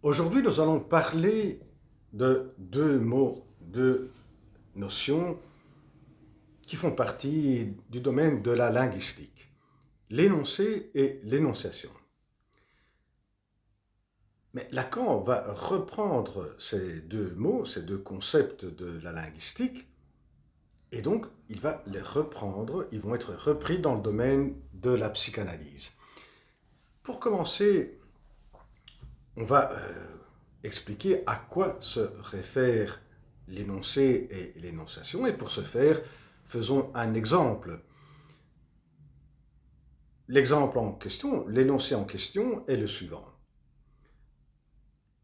Aujourd'hui, nous allons parler de deux mots, deux notions qui font partie du domaine de la linguistique, l'énoncé et l'énonciation. Mais Lacan va reprendre ces deux mots, ces deux concepts de la linguistique, et donc il va les reprendre, ils vont être repris dans le domaine de la psychanalyse. Pour commencer, on va expliquer à quoi se réfère l'énoncé et l'énonciation. Et pour ce faire, faisons un exemple. L'exemple en question, l'énoncé en question est le suivant.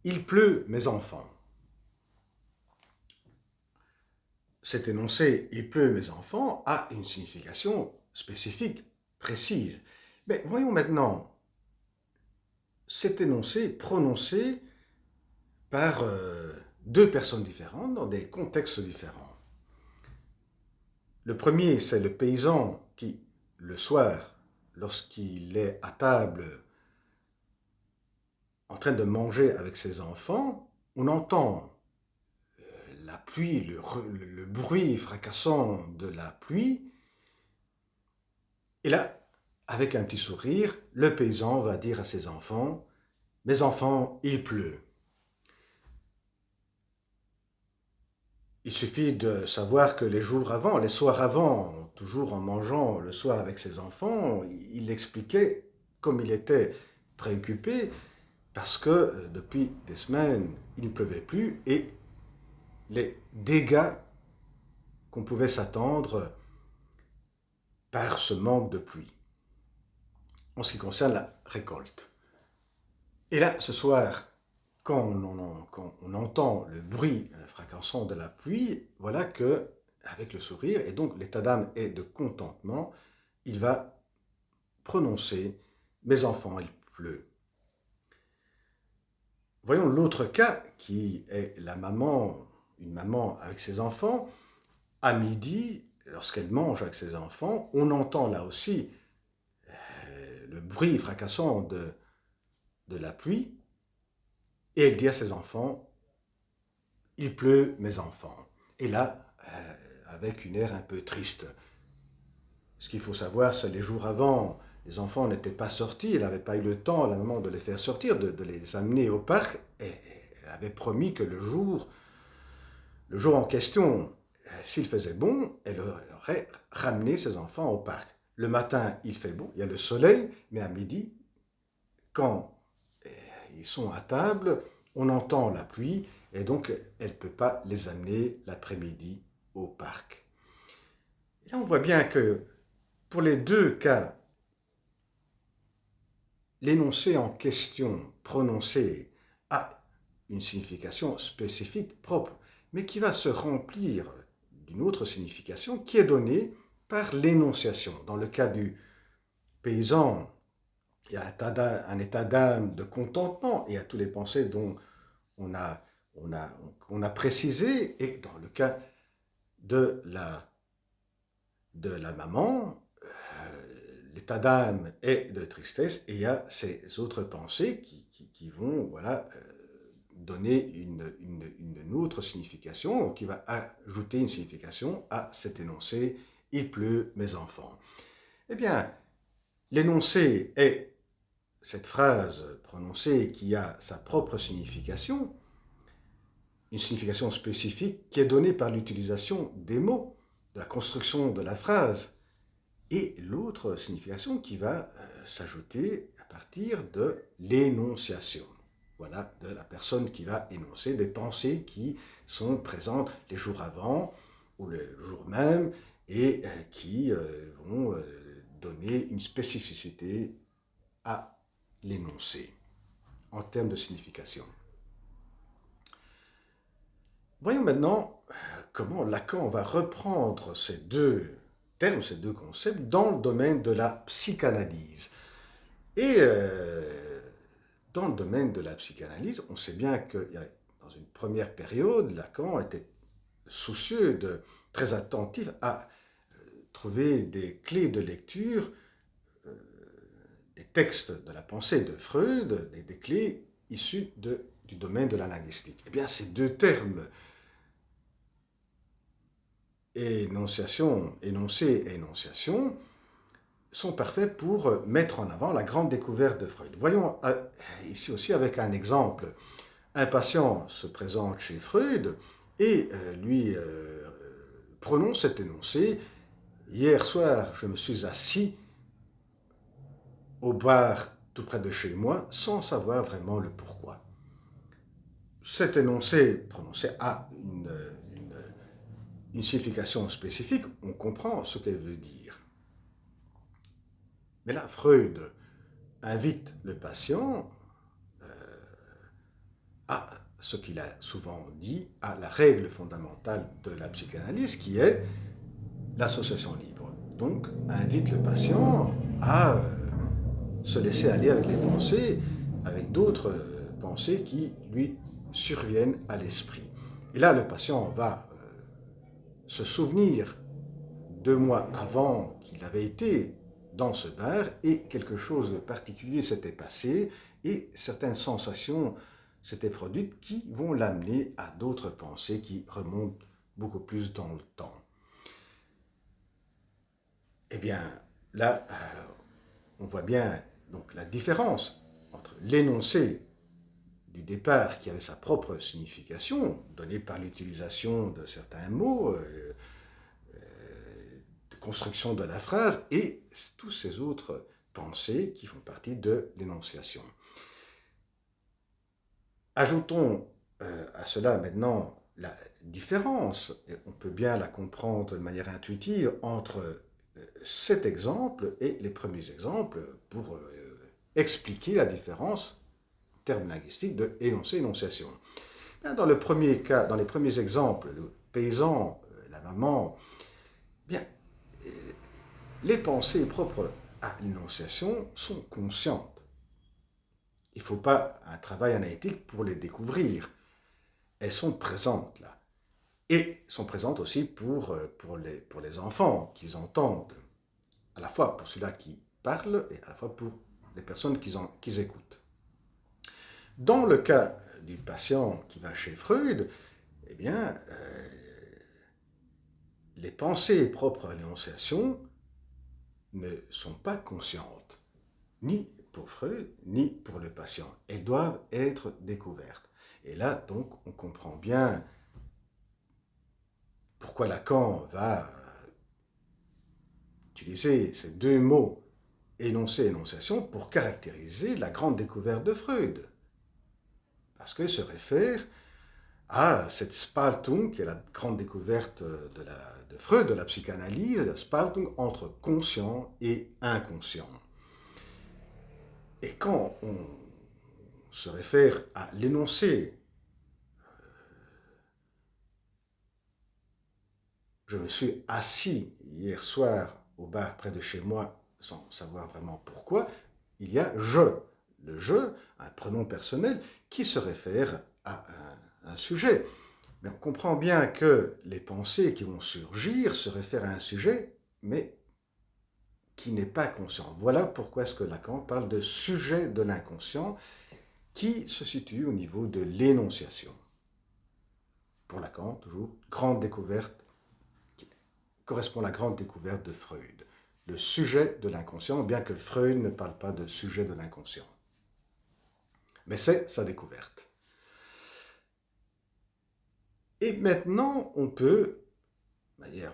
Il pleut, mes enfants. Cet énoncé, il pleut, mes enfants, a une signification spécifique, précise. Mais voyons maintenant cet énoncé prononcé par deux personnes différentes dans des contextes différents. Le premier, c'est le paysan qui, le soir, lorsqu'il est à table en train de manger avec ses enfants, on entend la pluie, le bruit fracassant de la pluie, et là, avec un petit sourire, le paysan va dire à ses enfants, mes enfants, il pleut. Il suffit de savoir que les jours avant, les soirs avant, toujours en mangeant le soir avec ses enfants, il expliquait comme il était préoccupé parce que depuis des semaines, il ne pleuvait plus et les dégâts qu'on pouvait s'attendre par ce manque de pluie en ce qui concerne la récolte. Et là, ce soir, quand on entend le bruit fracassant de la pluie, voilà que, avec le sourire, et donc l'état d'âme est de contentement, il va prononcer mes enfants, il pleut. Voyons l'autre cas qui est la maman, une maman avec ses enfants. À midi, lorsqu'elle mange avec ses enfants, on entend là aussi le bruit fracassant de la pluie et elle dit à ses enfants, il pleut mes enfants. Et là, avec une air un peu triste. Ce qu'il faut savoir, c'est les jours avant, les enfants n'étaient pas sortis, elle n'avait pas eu le temps, la maman, de les faire sortir, de les amener au parc, et elle avait promis que le jour en question, s'il faisait bon, elle aurait ramené ses enfants au parc. Le matin, il fait bon, il y a le soleil, mais à midi, quand ils sont à table, on entend la pluie, et donc elle ne peut pas les amener l'après-midi au parc. Et là, on voit bien que pour les deux cas, l'énoncé en question prononcé a une signification spécifique propre, mais qui va se remplir d'une autre signification qui est donnée par l'énonciation. Dans le cas du paysan, il y a un état d'âme de contentement et à tous les pensées dont on a, on a précisé, et dans le cas de de la maman, l'état d'âme est de tristesse et il y a ces autres pensées qui vont voilà, donner une autre signification, qui va ajouter une signification à cet énoncé « Il pleut, mes enfants ». Eh bien, l'énoncé est cette phrase prononcée qui a sa propre signification, une signification spécifique qui est donnée par l'utilisation des mots, de la construction de la phrase, et l'autre signification qui va s'ajouter à partir de l'énonciation. Voilà, de la personne qui va énoncer des pensées qui sont présentes les jours avant ou le jour même et qui vont donner une spécificité à l'énoncé en termes de signification. Voyons maintenant comment Lacan va reprendre ces deux termes, ces deux concepts dans le domaine de la psychanalyse. Et dans le domaine de la psychanalyse, on sait bien que dans une première période, Lacan était soucieux, très attentif à trouver des clés de lecture, des textes de la pensée de Freud, des clés issues de du domaine de la linguistique. Eh bien, ces deux termes, énonciation, énoncé et énonciation, sont parfaits pour mettre en avant la grande découverte de Freud. Voyons ici aussi avec un exemple. Un patient se présente chez Freud et lui prononce cet énoncé. Hier soir, je me suis assis au bar tout près de chez moi sans savoir vraiment le pourquoi. Cet énoncé prononcé a une signification spécifique, on comprend ce qu'elle veut dire. Mais là, Freud invite le patient à ce qu'il a souvent dit, à la règle fondamentale de la psychanalyse qui est l'association libre. Donc, invite le patient à se laisser aller avec les pensées, avec d'autres pensées qui lui surviennent à l'esprit. Et là, le patient va se souvenir 2 mois avant qu'il avait été dans ce bar et quelque chose de particulier s'était passé et certaines sensations s'étaient produites qui vont l'amener à d'autres pensées qui remontent beaucoup plus dans le temps. Eh bien, là, on voit bien donc la différence entre l'énoncé du départ qui avait sa propre signification, donnée par l'utilisation de certains mots, de construction de la phrase, et tous ces autres pensées qui font partie de l'énonciation. Ajoutons à cela maintenant la différence, et on peut bien la comprendre de manière intuitive, entre cet exemple et les premiers exemples pour expliquer la différence en termes linguistiques de énoncé et énonciation. Dans le premier cas, dans les premiers exemples, le paysan, la maman, bien, les pensées propres à l'énonciation sont conscientes. Il ne faut pas un travail analytique pour les découvrir. Elles sont présentes là. Et sont présentes aussi pour les enfants qu'ils entendent, à la fois pour ceux-là qui parlent et à la fois pour les personnes qui écoutent. Dans le cas du patient qui va chez Freud, eh bien, les pensées propres à l'énonciation ne sont pas conscientes, ni pour Freud, ni pour le patient. Elles doivent être découvertes. Et là, donc, on comprend bien pourquoi Lacan va utiliser ces deux mots, énoncé et énonciation, pour caractériser la grande découverte de Freud. Parce qu'il se réfère à cette Spaltung, qui est la grande découverte de Freud, de la psychanalyse, la Spaltung entre conscient et inconscient. Et quand on se réfère à l'énoncé, je me suis assis hier soir au bar près de chez moi sans savoir vraiment pourquoi, il y a je. Le je, un pronom personnel qui se réfère à un sujet. Mais on comprend bien que les pensées qui vont surgir se réfèrent à un sujet, mais qui n'est pas conscient. Voilà pourquoi est-ce que Lacan parle de sujet de l'inconscient qui se situe au niveau de l'énonciation. Pour Lacan, toujours, grande découverte, qui correspond à la grande découverte de Freud. Le sujet de l'inconscient, bien que Freud ne parle pas de sujet de l'inconscient. Mais c'est sa découverte. Et maintenant, on peut, de manière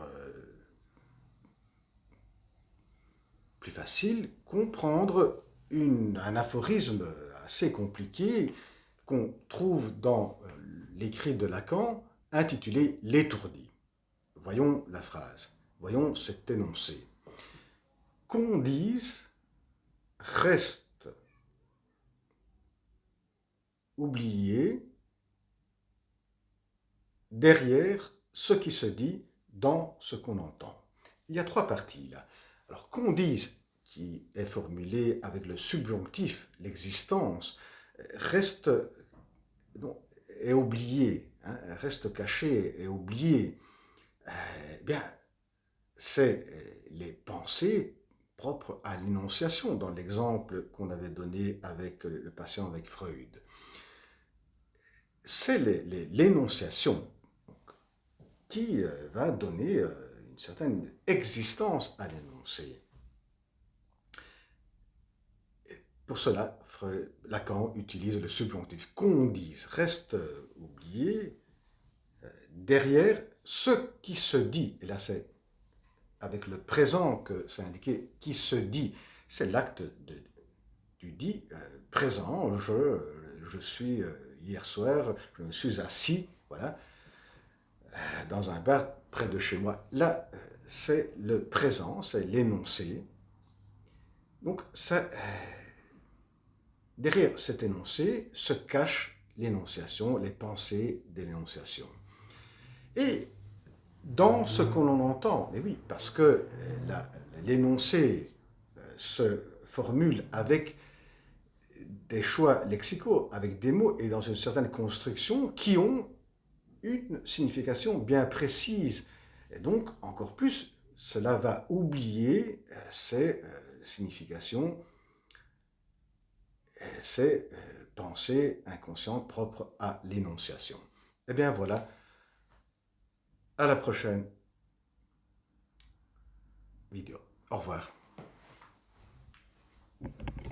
plus facile, comprendre un aphorisme assez compliqué qu'on trouve dans l'écrit de Lacan, intitulé L'étourdi. Voyons la phrase, voyons cet énoncé. Qu'on dise reste oublié derrière ce qui se dit dans ce qu'on entend. Il y a 3 parties là. Alors qu'on dise, qui est formulé avec le subjonctif, l'existence, reste est oublié, reste caché et oublié. Bien, c'est les pensées propres à l'énonciation, dans l'exemple qu'on avait donné avec le patient avec Freud. c'est l'énonciation qui va donner une certaine existence à l'énoncé. Pour cela, Lacan utilise le subjonctif. Qu'on dise, reste oublié, derrière ce qui se dit, et là c'est avec le présent que c'est indiqué, qui se dit, c'est l'acte du dit présent, je suis hier soir, je me suis assis, voilà, dans un bar près de chez moi. Là, c'est le présent, c'est l'énoncé. Donc, derrière cet énoncé se cache l'énonciation, les pensées de l'énonciation. Et dans ce qu'on en entend, et oui, parce que l'énoncé se formule avec des choix lexicaux, avec des mots et dans une certaine construction qui ont une signification bien précise. Et donc, encore plus, cela va oublier ces significations, ces pensées inconscientes propres à l'énonciation. Eh bien voilà, à la prochaine vidéo. Au revoir.